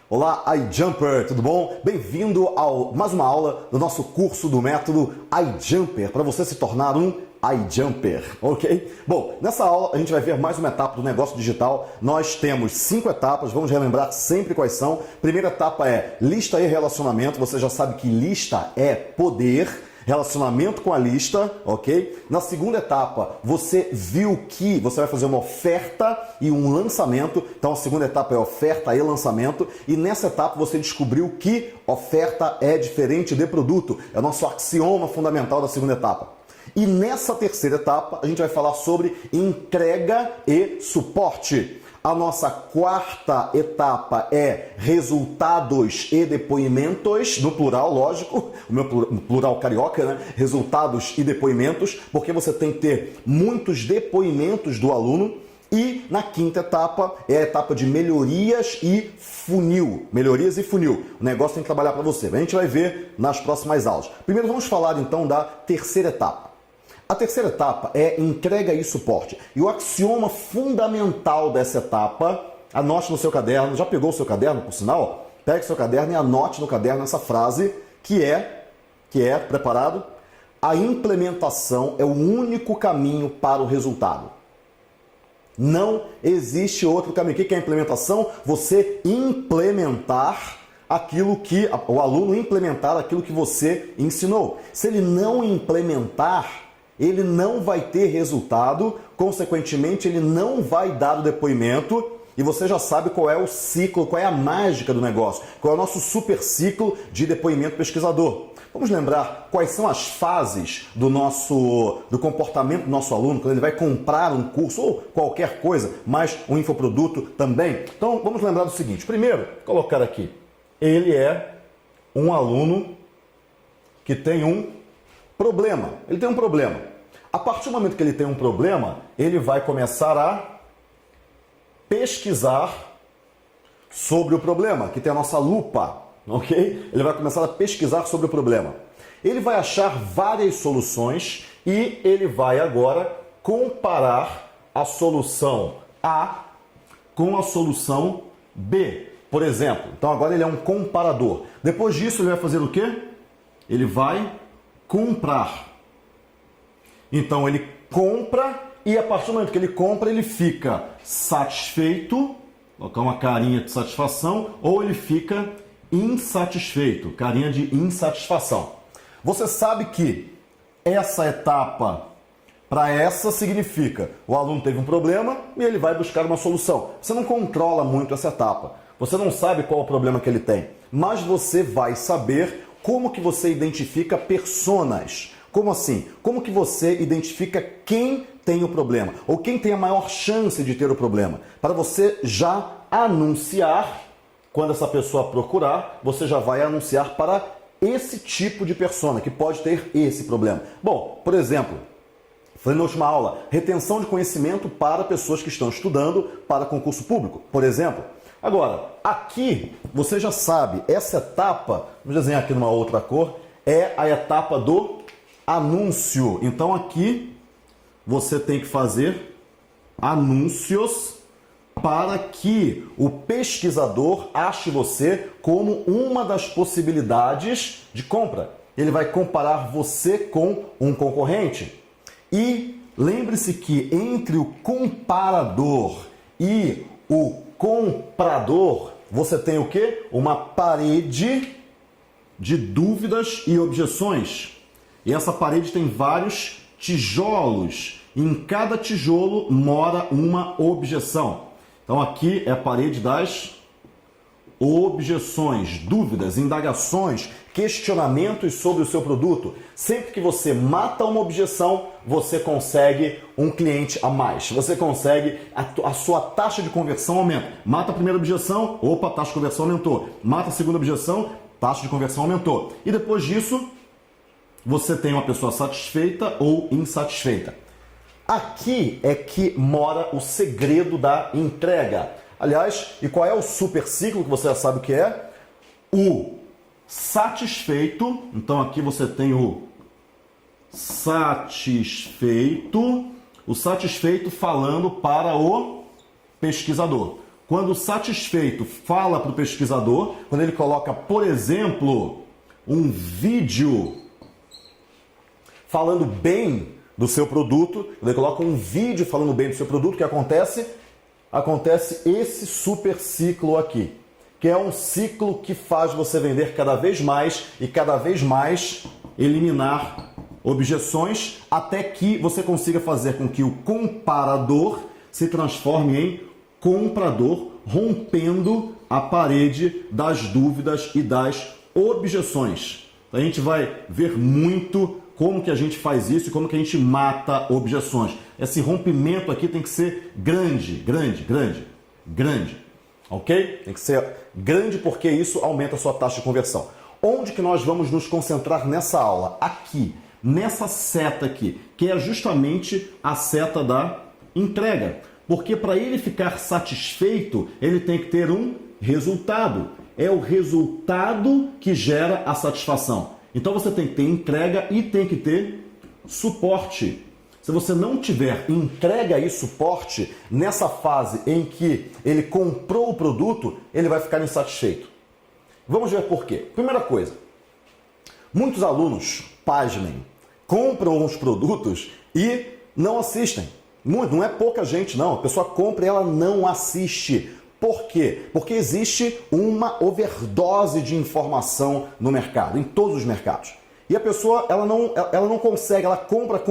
Olá, iJumper, tudo bom? Bem-vindo a mais uma aula do nosso curso do método iJumper, para você se tornar um iJumper, ok? Bom, nessa aula a gente vai ver mais uma etapa do negócio digital. Nós temos 5 etapas, vamos relembrar sempre quais são. Primeira etapa é lista e relacionamento. Você já sabe que lista é poder. Relacionamento com a lista, ok? Na segunda etapa, você viu que você vai fazer uma oferta e um lançamento. Então, a segunda etapa é oferta e lançamento. E nessa etapa, você descobriu que oferta é diferente de produto. É o nosso axioma fundamental da segunda etapa. E nessa terceira etapa, a gente vai falar sobre entrega e suporte. A nossa quarta etapa é resultados e depoimentos, no plural, lógico, o meu plural carioca, né? Resultados e depoimentos, porque você tem que ter muitos depoimentos do aluno. E na quinta etapa é a etapa de melhorias e funil. Melhorias e funil. O negócio tem que trabalhar para você. A gente vai ver nas próximas aulas. Primeiro vamos falar então da terceira etapa. A terceira etapa é entrega e suporte. E o axioma fundamental dessa etapa, anote no seu caderno. Já pegou o seu caderno, por sinal? Pegue o seu caderno e anote no caderno essa frase que é, preparado? A implementação é o único caminho para o resultado. Não existe outro caminho. O que é a implementação? Você implementar aquilo que, o aluno implementar aquilo que você ensinou. Se ele não implementar, ele não vai ter resultado, consequentemente ele não vai dar o depoimento e você já sabe qual é o ciclo, qual é a mágica do negócio, qual é o nosso super ciclo de depoimento pesquisador. Vamos lembrar quais são as fases do comportamento do nosso aluno quando ele vai comprar um curso ou qualquer coisa, mais um infoproduto também. Então vamos lembrar do seguinte, primeiro, colocar aqui, ele é um aluno que tem um problema. Ele tem um problema. A partir do momento que ele tem um problema, ele vai começar a pesquisar sobre o problema, que tem a nossa lupa, ok? Ele vai começar a pesquisar sobre o problema. Ele vai achar várias soluções e ele vai agora comparar a solução A com a solução B, por exemplo. Então agora ele é um comparador. Depois disso ele vai fazer o quê? Ele vai comprar. Então ele compra e a partir do momento que ele compra, ele fica satisfeito, colocar uma carinha de satisfação, ou ele fica insatisfeito, carinha de insatisfação. Você sabe que essa etapa, para essa significa, o aluno teve um problema e ele vai buscar uma solução. Você não controla muito essa etapa. Você não sabe qual é o problema que ele tem, mas você vai saber como que você identifica personas. Como assim? Como que você identifica quem tem o problema? Ou quem tem a maior chance de ter o problema? Para você já anunciar, quando essa pessoa procurar, você já vai anunciar para esse tipo de persona que pode ter esse problema. Bom, por exemplo, falei na última aula, retenção de conhecimento para pessoas que estão estudando para concurso público, por exemplo. Agora, aqui você já sabe, essa etapa, vou desenhar aqui numa outra cor, é a etapa do anúncio. Então aqui você tem que fazer anúncios para que o pesquisador ache você como uma das possibilidades de compra. Ele vai comparar você com um concorrente. E lembre-se que entre o comparador e o comprador, você tem o quê? Uma parede de dúvidas e objeções. E essa parede tem vários tijolos. E em cada tijolo mora uma objeção. Então aqui é a parede das objeções, dúvidas, indagações, questionamentos sobre o seu produto. Sempre que você mata uma objeção, você consegue um cliente a mais. Você consegue, a sua taxa de conversão aumenta. Mata a primeira objeção, opa, a taxa de conversão aumentou. Mata a segunda objeção, taxa de conversão aumentou. E depois disso, você tem uma pessoa satisfeita ou insatisfeita. Aqui é que mora o segredo da entrega. Aliás, e qual é o super ciclo que você já sabe o que é? O satisfeito. Então aqui você tem o satisfeito. O satisfeito falando para o pesquisador. quando o satisfeito fala para o pesquisador, quando ele coloca, por exemplo, um vídeo falando bem do seu produto, quando ele coloca um vídeo falando bem do seu produto, o que acontece? Acontece esse super ciclo aqui, que é um ciclo que faz você vender cada vez mais e cada vez mais eliminar objeções, até que você consiga fazer com que o comparador se transforme em comprador, rompendo a parede das dúvidas e das objeções. A gente vai ver muito como que a gente faz isso e como que a gente mata objeções. Esse rompimento aqui tem que ser grande, grande, grande, grande. Ok? Tem que ser grande porque isso aumenta a sua taxa de conversão. Onde que nós vamos nos concentrar nessa aula? Aqui, nessa seta aqui, que é justamente a seta da entrega. Porque para ele ficar satisfeito, ele tem que ter um resultado. É o resultado que gera a satisfação. Então você tem que ter entrega e tem que ter suporte. Se você não tiver entrega e suporte nessa fase em que ele comprou o produto, ele vai ficar insatisfeito. Vamos ver por quê. Primeira coisa, muitos alunos, pasmem, compram os produtos e não assistem. Não é pouca gente não, a pessoa compra e ela não assiste. Por quê? Porque existe uma overdose de informação no mercado, em todos os mercados. E a pessoa, ela não consegue, ela compra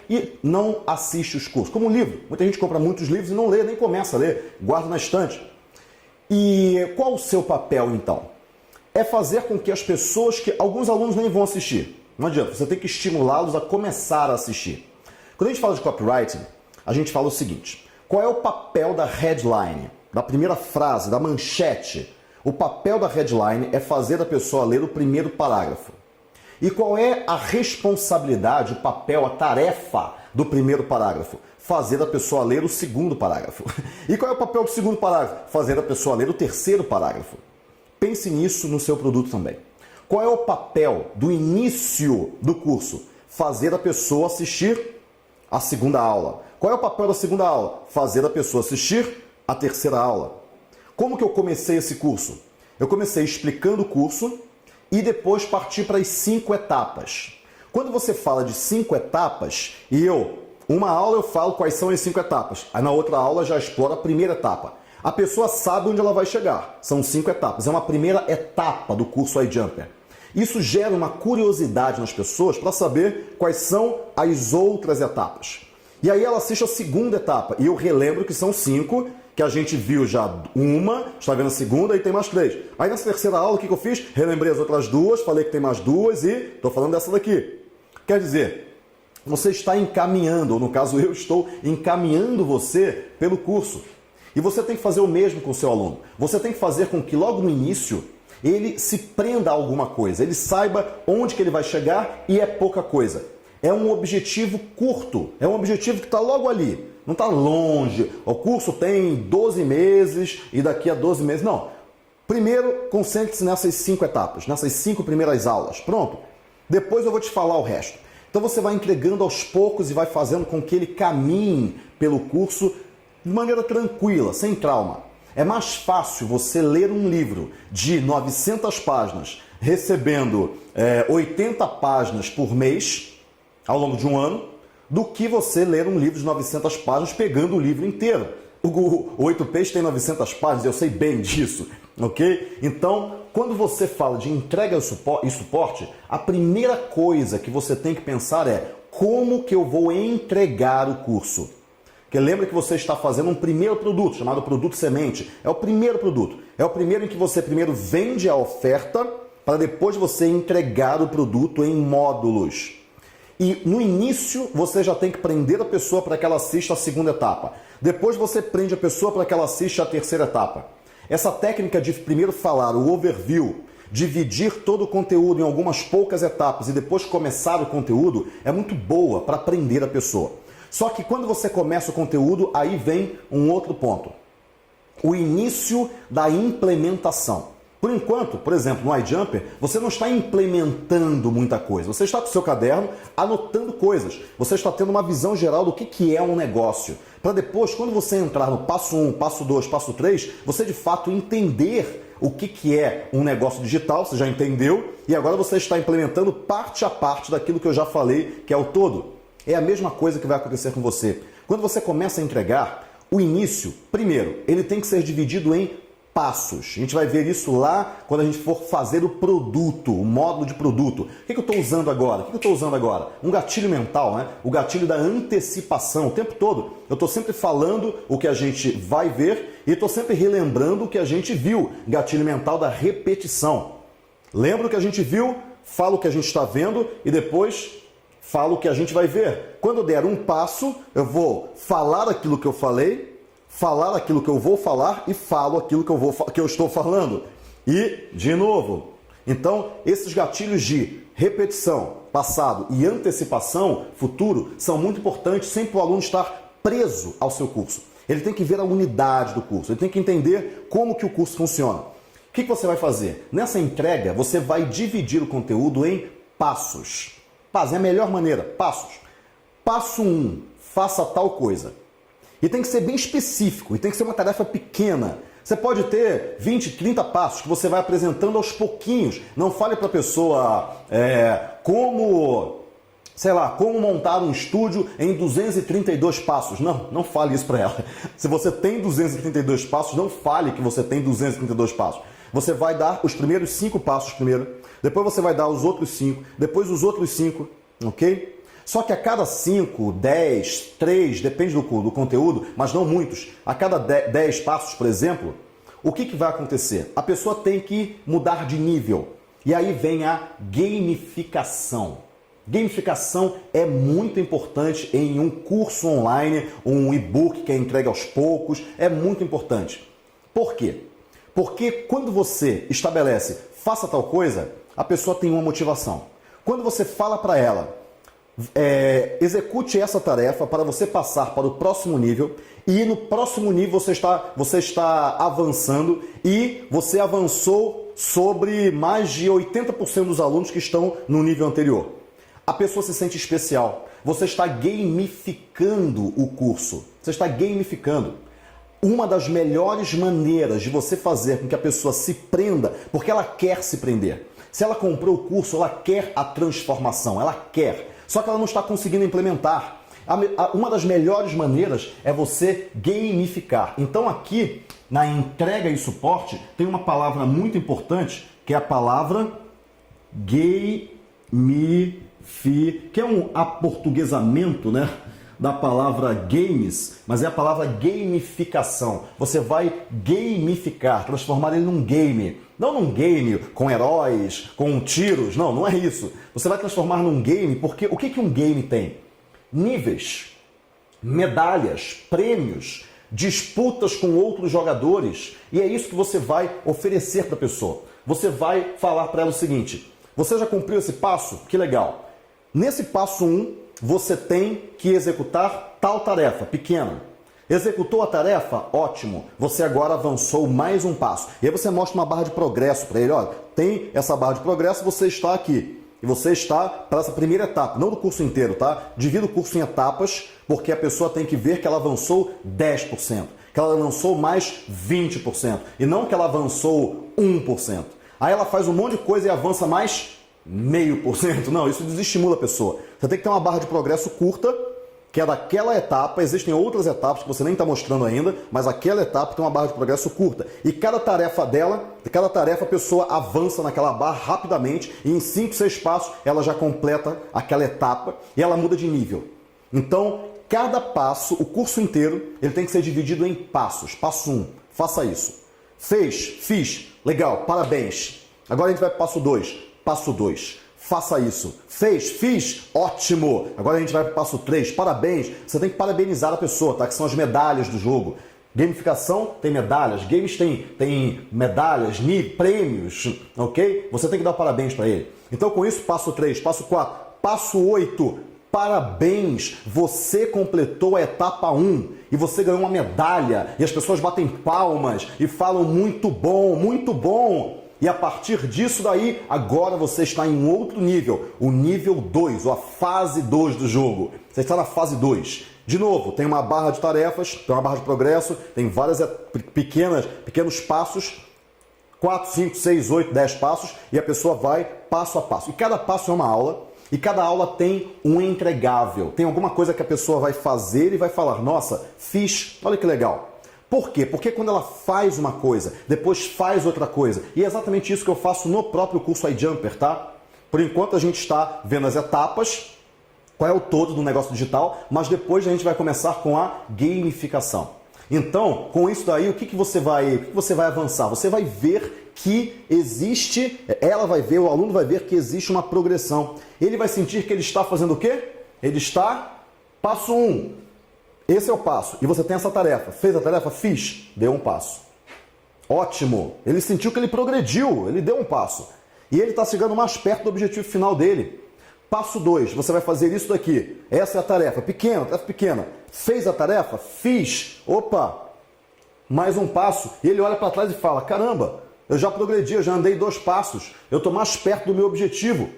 e não assiste os cursos. Como um livro. Muita gente compra muitos livros e não lê, nem começa a ler, guarda na estante. E qual o seu papel, então? É fazer com que as pessoas, que alguns alunos nem vão assistir. Não adianta, você tem que estimulá-los a começar a assistir. Quando a gente fala de copywriting, a gente fala o seguinte: qual é o papel da headline? Da primeira frase, da manchete. O papel da headline é fazer a pessoa ler o primeiro parágrafo. E qual é a responsabilidade, o papel, a tarefa do primeiro parágrafo? Fazer a pessoa ler o segundo parágrafo. E qual é o papel do segundo parágrafo? Fazer a pessoa ler o terceiro parágrafo. Pense nisso no seu produto também. Qual é o papel do início do curso? Fazer a pessoa assistir a segunda aula. Qual é o papel da segunda aula? Fazer a pessoa assistir a terceira aula. Como que eu comecei esse curso? Eu comecei explicando o curso e depois parti para as 5 etapas. Quando você fala de 5 etapas, uma aula eu falo quais são as 5 etapas, aí na outra aula já explora a primeira etapa. A pessoa sabe onde ela vai chegar. São 5 etapas. É uma primeira etapa do curso iJumper. Isso gera uma curiosidade nas pessoas para saber quais são as outras etapas. E aí ela assiste a segunda etapa. E eu relembro que são 5, que a gente viu já uma, está vendo a segunda e tem mais 3. Aí nessa terceira aula, o que eu fiz? Relembrei as outras 2, falei que tem mais 2 e estou falando dessa daqui. Quer dizer, você está encaminhando, ou no caso eu estou encaminhando você pelo curso. E você tem que fazer o mesmo com o seu aluno. Você tem que fazer com que logo no início ele se prenda a alguma coisa, ele saiba onde que ele vai chegar e é pouca coisa. É um objetivo curto, é um objetivo que está logo ali, não está longe. O curso tem 12 meses e daqui a 12 meses, não. Primeiro, concentre-se nessas 5 etapas, nessas 5 primeiras aulas. Pronto. Depois eu vou te falar o resto. Então você vai entregando aos poucos e vai fazendo com que ele caminhe pelo curso de maneira tranquila, sem trauma. É mais fácil você ler um livro de 900 páginas, recebendo 80 páginas por mês, ao longo de um ano, do que você ler um livro de 900 páginas pegando o livro inteiro. O 8Ps tem 900 páginas, eu sei bem disso, ok? Então, quando você fala de entrega e suporte, a primeira coisa que você tem que pensar é como que eu vou entregar o curso? Porque lembra que você está fazendo um primeiro produto, chamado produto semente. É o primeiro produto. É o primeiro em que você primeiro vende a oferta para depois você entregar o produto em módulos. E no início você já tem que prender a pessoa para que ela assista a segunda etapa. Depois você prende a pessoa para que ela assista a terceira etapa. Essa técnica de primeiro falar o overview, dividir todo o conteúdo em algumas poucas etapas e depois começar o conteúdo é muito boa para prender a pessoa. Só que quando você começa o conteúdo, aí vem um outro ponto. O início da implementação. Por enquanto, por exemplo, no iJumper, você não está implementando muita coisa. Você está com o seu caderno anotando coisas. Você está tendo uma visão geral do que é um negócio. Para depois, quando você entrar no passo 1, passo 2, passo 3, você de fato entender o que é um negócio digital, você já entendeu, e agora você está implementando parte a parte daquilo que eu já falei, que é o todo. É a mesma coisa que vai acontecer com você. Quando você começa a entregar, o início, primeiro, ele tem que ser dividido em passos. A gente vai ver isso lá quando a gente for fazer o produto, o módulo de produto. O que eu estou usando agora? Um gatilho mental, né? O gatilho da antecipação. O tempo todo eu estou sempre falando o que a gente vai ver e estou sempre relembrando o que a gente viu. Gatilho mental da repetição. Lembra o que a gente viu, fala o que a gente está vendo e depois falo o que a gente vai ver. Quando eu der um passo, eu vou falar aquilo que eu falei, falar aquilo que eu vou falar e falo aquilo que eu estou falando. E, de novo, então, esses gatilhos de repetição, passado e antecipação, futuro, são muito importantes sempre para o aluno estar preso ao seu curso. Ele tem que ver a unidade do curso, ele tem que entender como que o curso funciona. O que você vai fazer? Nessa entrega, você vai dividir o conteúdo em passos. É a melhor maneira, passos. Passo 1, faça tal coisa. E tem que ser bem específico, e tem que ser uma tarefa pequena. Você pode ter 20, 30 passos que você vai apresentando aos pouquinhos. Não fale para a pessoa como montar um estúdio em 232 passos. Não fale isso para ela. Se você tem 232 passos, não fale que você tem 232 passos. Você vai dar os primeiros 5 passos primeiro, depois você vai dar os outros 5, depois os outros 5, ok? Só que a cada 5, 10, 3, depende do conteúdo, mas não muitos, a cada 10 passos, por exemplo, o que vai acontecer? A pessoa tem que mudar de nível. E aí vem a gamificação. Gamificação é muito importante em um curso online, um e-book que é entregue aos poucos, é muito importante. Por quê? Porque quando você estabelece, faça tal coisa, a pessoa tem uma motivação. Quando você fala para ela, execute essa tarefa para você passar para o próximo nível, e no próximo nível você está avançando e você avançou sobre mais de 80% dos alunos que estão no nível anterior. A pessoa se sente especial. Você está gamificando o curso. Você está gamificando. Uma das melhores maneiras de você fazer com que a pessoa se prenda, porque ela quer se prender. Se ela comprou o curso, ela quer a transformação, ela quer. Só que ela não está conseguindo implementar. Uma das melhores maneiras é você gamificar. Então aqui, na entrega e suporte, tem uma palavra muito importante, que é a palavra gamificar, que é um aportuguesamento, né, da palavra games, mas é a palavra gamificação. Você vai gamificar, transformar ele num game. Não num game com heróis, com tiros, não é isso. Você vai transformar num game, porque o que um game tem? Níveis, medalhas, prêmios, disputas com outros jogadores. E é isso que você vai oferecer para a pessoa. Você vai falar para ela o seguinte: você já cumpriu esse passo? Que legal. Nesse passo 1, você tem que executar tal tarefa pequena. Executou a tarefa? Ótimo. Você agora avançou mais um passo. E aí você mostra uma barra de progresso para ele. Olha, tem essa barra de progresso, você está aqui. E você está para essa primeira etapa, não do curso inteiro, tá? Divida o curso em etapas, porque a pessoa tem que ver que ela avançou 10%, que ela avançou mais 20%, e não que ela avançou 1%. Aí ela faz um monte de coisa e avança mais 0,5%. Não, isso desestimula a pessoa. Você tem que ter uma barra de progresso curta, que é daquela etapa. Existem outras etapas que você nem está mostrando ainda, mas aquela etapa tem uma barra de progresso curta. E cada tarefa a pessoa avança naquela barra rapidamente e em 5, 6 passos ela já completa aquela etapa e ela muda de nível. Então, cada passo, o curso inteiro, ele tem que ser dividido em passos. Passo 1, faça isso. Fiz, legal, parabéns. Agora a gente vai para o passo 2. Passo 2. Faça isso. Fiz, ótimo. Agora a gente vai para o passo 3. Parabéns. Você tem que parabenizar a pessoa, tá? Que são as medalhas do jogo. Gamificação tem medalhas, games tem medalhas, prêmios, ok? Você tem que dar parabéns para ele. Então com isso, passo 3, passo 4, passo 8. Parabéns, você completou a etapa 1 e você ganhou uma medalha e as pessoas batem palmas e falam muito bom, muito bom. E a partir disso daí, agora você está em um outro nível, o nível 2, ou a fase 2 do jogo. Você está na fase 2. De novo, tem uma barra de tarefas, tem uma barra de progresso, tem várias pequenos passos, 4, 5, 6, 8, 10 passos, e a pessoa vai passo a passo. E cada passo é uma aula, e cada aula tem um entregável. Tem alguma coisa que a pessoa vai fazer e vai falar, nossa, fiz, olha que legal. Por quê? Porque quando ela faz uma coisa, depois faz outra coisa. E é exatamente isso que eu faço no próprio curso iJumper, tá? Por enquanto a gente está vendo as etapas, qual é o todo do negócio digital, mas depois a gente vai começar com a gamificação. Então, com isso daí, o que você vai avançar? Você vai ver que existe, o aluno vai ver que existe uma progressão. Ele vai sentir que ele está fazendo o quê? Ele está, passo 1. Esse é o passo. E você tem essa tarefa. Fez a tarefa? Fiz. Deu um passo. Ótimo. Ele sentiu que ele progrediu. Ele deu um passo. E ele está chegando mais perto do objetivo final dele. Passo 2, você vai fazer isso daqui. Essa é a tarefa pequena. Fez a tarefa? Fiz. Opa, mais um passo. E ele olha para trás e fala, caramba, eu já progredi, eu já andei 2 passos. Eu estou mais perto do meu objetivo.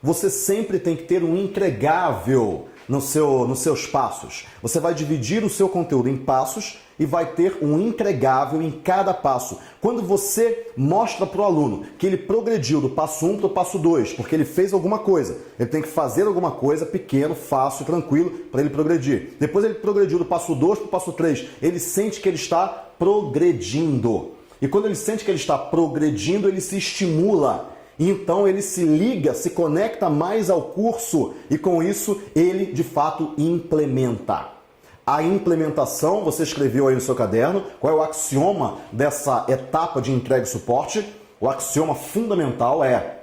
Você sempre tem que ter um entregável nos seus passos. Você vai dividir o seu conteúdo em passos e vai ter um entregável em cada passo. Quando você mostra para o aluno que ele progrediu do passo 1 para o passo 2, porque ele fez alguma coisa, ele tem que fazer alguma coisa pequeno, fácil, tranquilo, para ele progredir. Depois ele progrediu do passo 2 para o passo 3, ele sente que ele está progredindo. E quando ele sente que ele está progredindo, ele se estimula. Então ele se liga, se conecta mais ao curso e com isso ele de fato implementa. A implementação, você escreveu aí no seu caderno, qual é o axioma dessa etapa de entrega e suporte? O axioma fundamental é: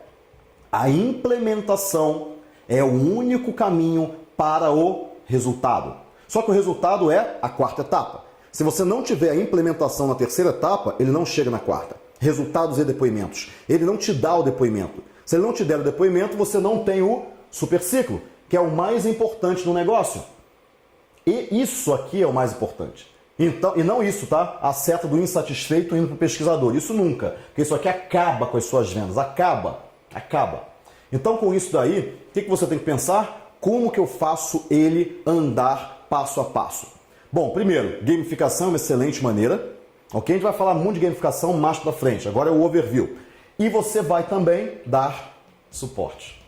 a implementação é o único caminho para o resultado. Só que o resultado é a 4ª etapa. Se você não tiver a implementação na 3ª etapa, ele não chega na 4ª. Resultados e depoimentos. Ele não te dá o depoimento. Se ele não te der o depoimento, você não tem o super ciclo, que é o mais importante no negócio. E isso aqui é o mais importante. Então, e não isso, tá? A seta do insatisfeito indo para o pesquisador. Isso nunca. Porque isso aqui acaba com as suas vendas. Acaba. Então, com isso daí, o que você tem que pensar? Como que eu faço ele andar passo a passo? Bom, primeiro, gamificação é uma excelente maneira. Ok? A gente vai falar muito de gamificação mais para frente. Agora é o overview. E você vai também dar suporte.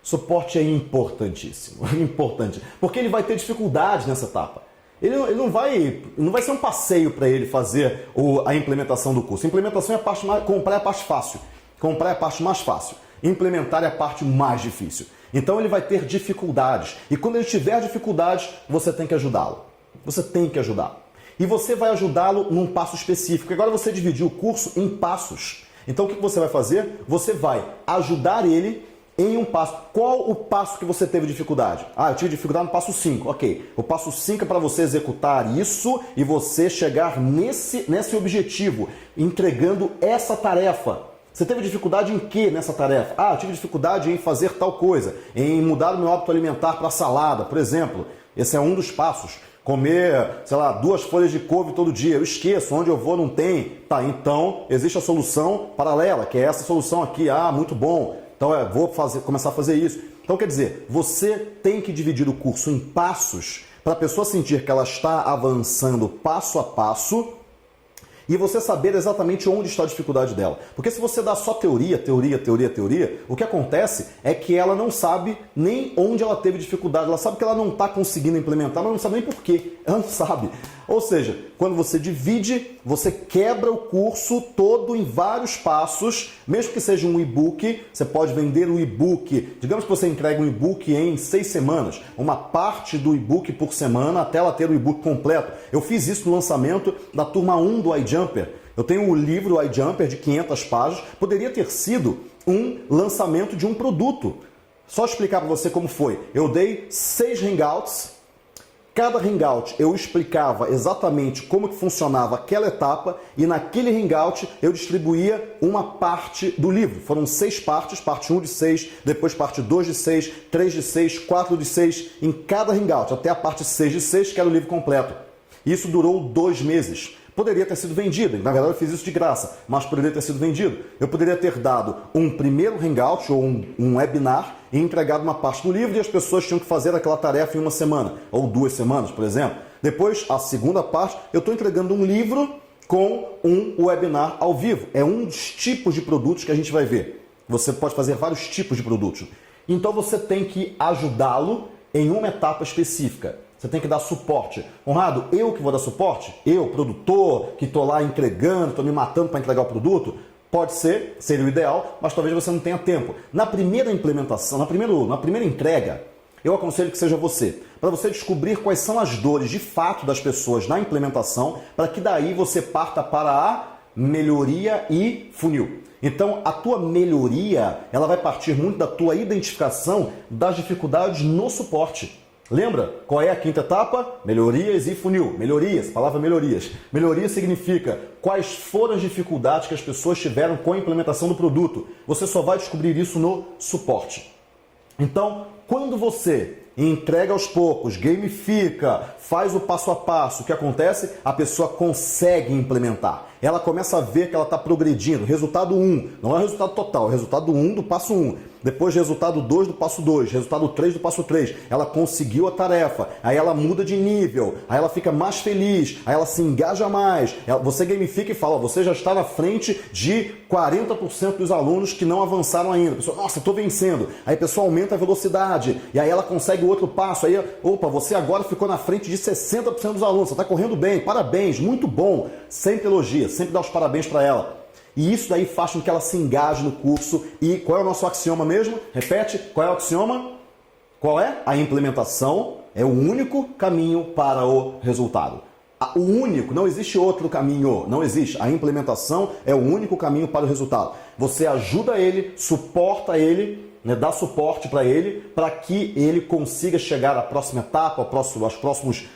Suporte é importantíssimo. Importante. Porque ele vai ter dificuldades nessa etapa. Ele não vai ser um passeio para ele fazer a implementação do curso. Implementação é a parte mais... Comprar é a parte fácil. Comprar é a parte mais fácil. Implementar é a parte mais difícil. Então ele vai ter dificuldades. E quando ele tiver dificuldades, você tem que ajudá-lo. Você tem que ajudá-lo. E você vai ajudá-lo num passo específico. Agora você dividiu o curso em passos. Então o que você vai fazer? Você vai ajudar ele em um passo. Qual o passo que você teve dificuldade? Ah, eu tive dificuldade no passo 5. Ok. O passo 5 é para você executar isso e você chegar nesse objetivo, entregando essa tarefa. Você teve dificuldade em quê nessa tarefa? Ah, eu tive dificuldade em fazer tal coisa, em mudar o meu hábito alimentar para salada, por exemplo. Esse é um dos passos. Comer, 2 folhas de couve todo dia. Eu esqueço, onde eu vou não tem. Tá, então existe a solução paralela, que é essa solução aqui. Ah, muito bom. Então vou começar a fazer isso. Então quer dizer, você tem que dividir o curso em passos para a pessoa sentir que ela está avançando passo a passo e você saber exatamente onde está a dificuldade dela. Porque se você dá só teoria, o que acontece é que ela não sabe nem onde ela teve dificuldade. Ela sabe que ela não está conseguindo implementar, mas não sabe nem por quê. Ela não sabe. Ou seja, quando você divide, você quebra o curso todo em vários passos, mesmo que seja um e-book, você pode vender o e-book. Digamos que você entrega um e-book em 6 semanas, uma parte do e-book por semana até ela ter o e-book completo. Eu fiz isso no lançamento da turma 1 do iJumper. Eu tenho o livro iJumper de 500 páginas, poderia ter sido um lançamento de um produto. Só explicar para você como foi. Eu dei 6 hangouts. Cada hangout eu explicava exatamente como que funcionava aquela etapa e naquele hangout eu distribuía uma parte do livro. Foram 6 partes, parte 1 de 6, depois parte 2 de 6, 3 de 6, 4 de 6, em cada hangout, até a parte 6 de 6, que era o livro completo. Isso durou 2 meses. Poderia ter sido vendido, na verdade eu fiz isso de graça, mas poderia ter sido vendido. Eu poderia ter dado um primeiro hangout ou um webinar e entregado uma parte do livro e as pessoas tinham que fazer aquela tarefa em uma semana, ou 2 semanas, por exemplo. Depois, a segunda parte, eu estou entregando um livro com um webinar ao vivo. É um dos tipos de produtos que a gente vai ver. Você pode fazer vários tipos de produtos. Então você tem que ajudá-lo em uma etapa específica. Você tem que dar suporte. Conrado, eu que vou dar suporte? Eu, produtor, que estou lá entregando, estou me matando para entregar o produto? Pode ser, seria o ideal, mas talvez você não tenha tempo. Na primeira implementação, na primeira entrega, eu aconselho que seja você. Para você descobrir quais são as dores de fato das pessoas na implementação, para que daí você parta para a melhoria e funil. Então, a tua melhoria, ela vai partir muito da tua identificação das dificuldades no suporte. Lembra? Qual é a quinta etapa? Melhorias e funil. Melhorias, palavra melhorias. Melhoria significa quais foram as dificuldades que as pessoas tiveram com a implementação do produto. Você só vai descobrir isso no suporte. Então, quando você entrega aos poucos, gamifica, faz o passo a passo, o que acontece? A pessoa consegue implementar. Ela começa a ver que ela está progredindo. Resultado 1, não é o resultado total, é o resultado 1 do passo 1. Depois resultado 2 do passo 2, resultado 3 do passo 3. Ela conseguiu a tarefa, aí ela muda de nível, aí ela fica mais feliz, aí ela se engaja mais. Você gamifica e fala, ó, você já está na frente de 40% dos alunos que não avançaram ainda. A pessoa, nossa, estou vencendo. Aí a pessoa aumenta a velocidade, e aí ela consegue o outro passo. Aí, opa, você agora ficou na frente de 60% dos alunos, você está correndo bem, parabéns, muito bom. Sempre elogia, sempre dá os parabéns para ela. E isso daí faz com que ela se engaje no curso. E qual é o nosso axioma mesmo? Repete, qual é o axioma? Qual é? A implementação é o único caminho para o resultado. O único, não existe outro caminho, não existe. A implementação é o único caminho para o resultado. Você ajuda ele, suporta ele, né, dá suporte para ele, para que ele consiga chegar à próxima etapa,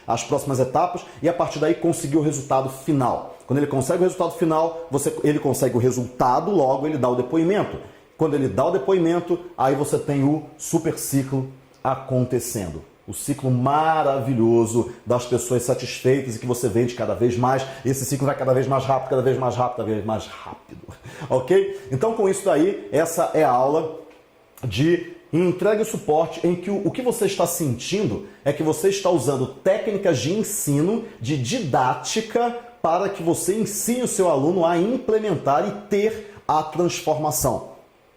às próximas etapas e a partir daí conseguir o resultado final. Quando ele consegue o resultado final, ele consegue o resultado, logo ele dá o depoimento. Quando ele dá o depoimento, aí você tem o super ciclo acontecendo. O ciclo maravilhoso das pessoas satisfeitas e que você vende cada vez mais. Esse ciclo vai cada vez mais rápido, cada vez mais rápido, cada vez mais rápido. Ok? Então, com isso daí, essa é a aula de entrega e suporte, em que o que você está sentindo é que você está usando técnicas de ensino, de didática, para que você ensine o seu aluno a implementar e ter a transformação.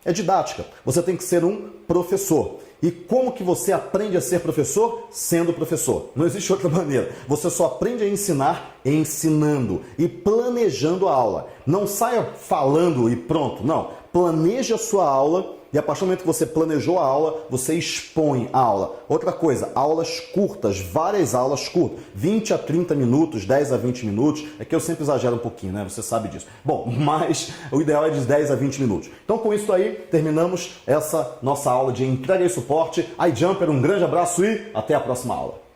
É didática. Você tem que ser um professor. E como que você aprende a ser professor? Sendo professor. Não existe outra maneira. Você só aprende a ensinar ensinando e planejando a aula. Não saia falando e pronto. Não. Planeje a sua aula. E a partir do momento que você planejou a aula, você expõe a aula. Outra coisa, aulas curtas, várias aulas curtas, 20 a 30 minutos, 10 a 20 minutos, é que eu sempre exagero um pouquinho, né? Você sabe disso. Bom, mas o ideal é de 10 a 20 minutos. Então com isso aí, terminamos essa nossa aula de entrega e suporte. iJumper, um grande abraço e até a próxima aula.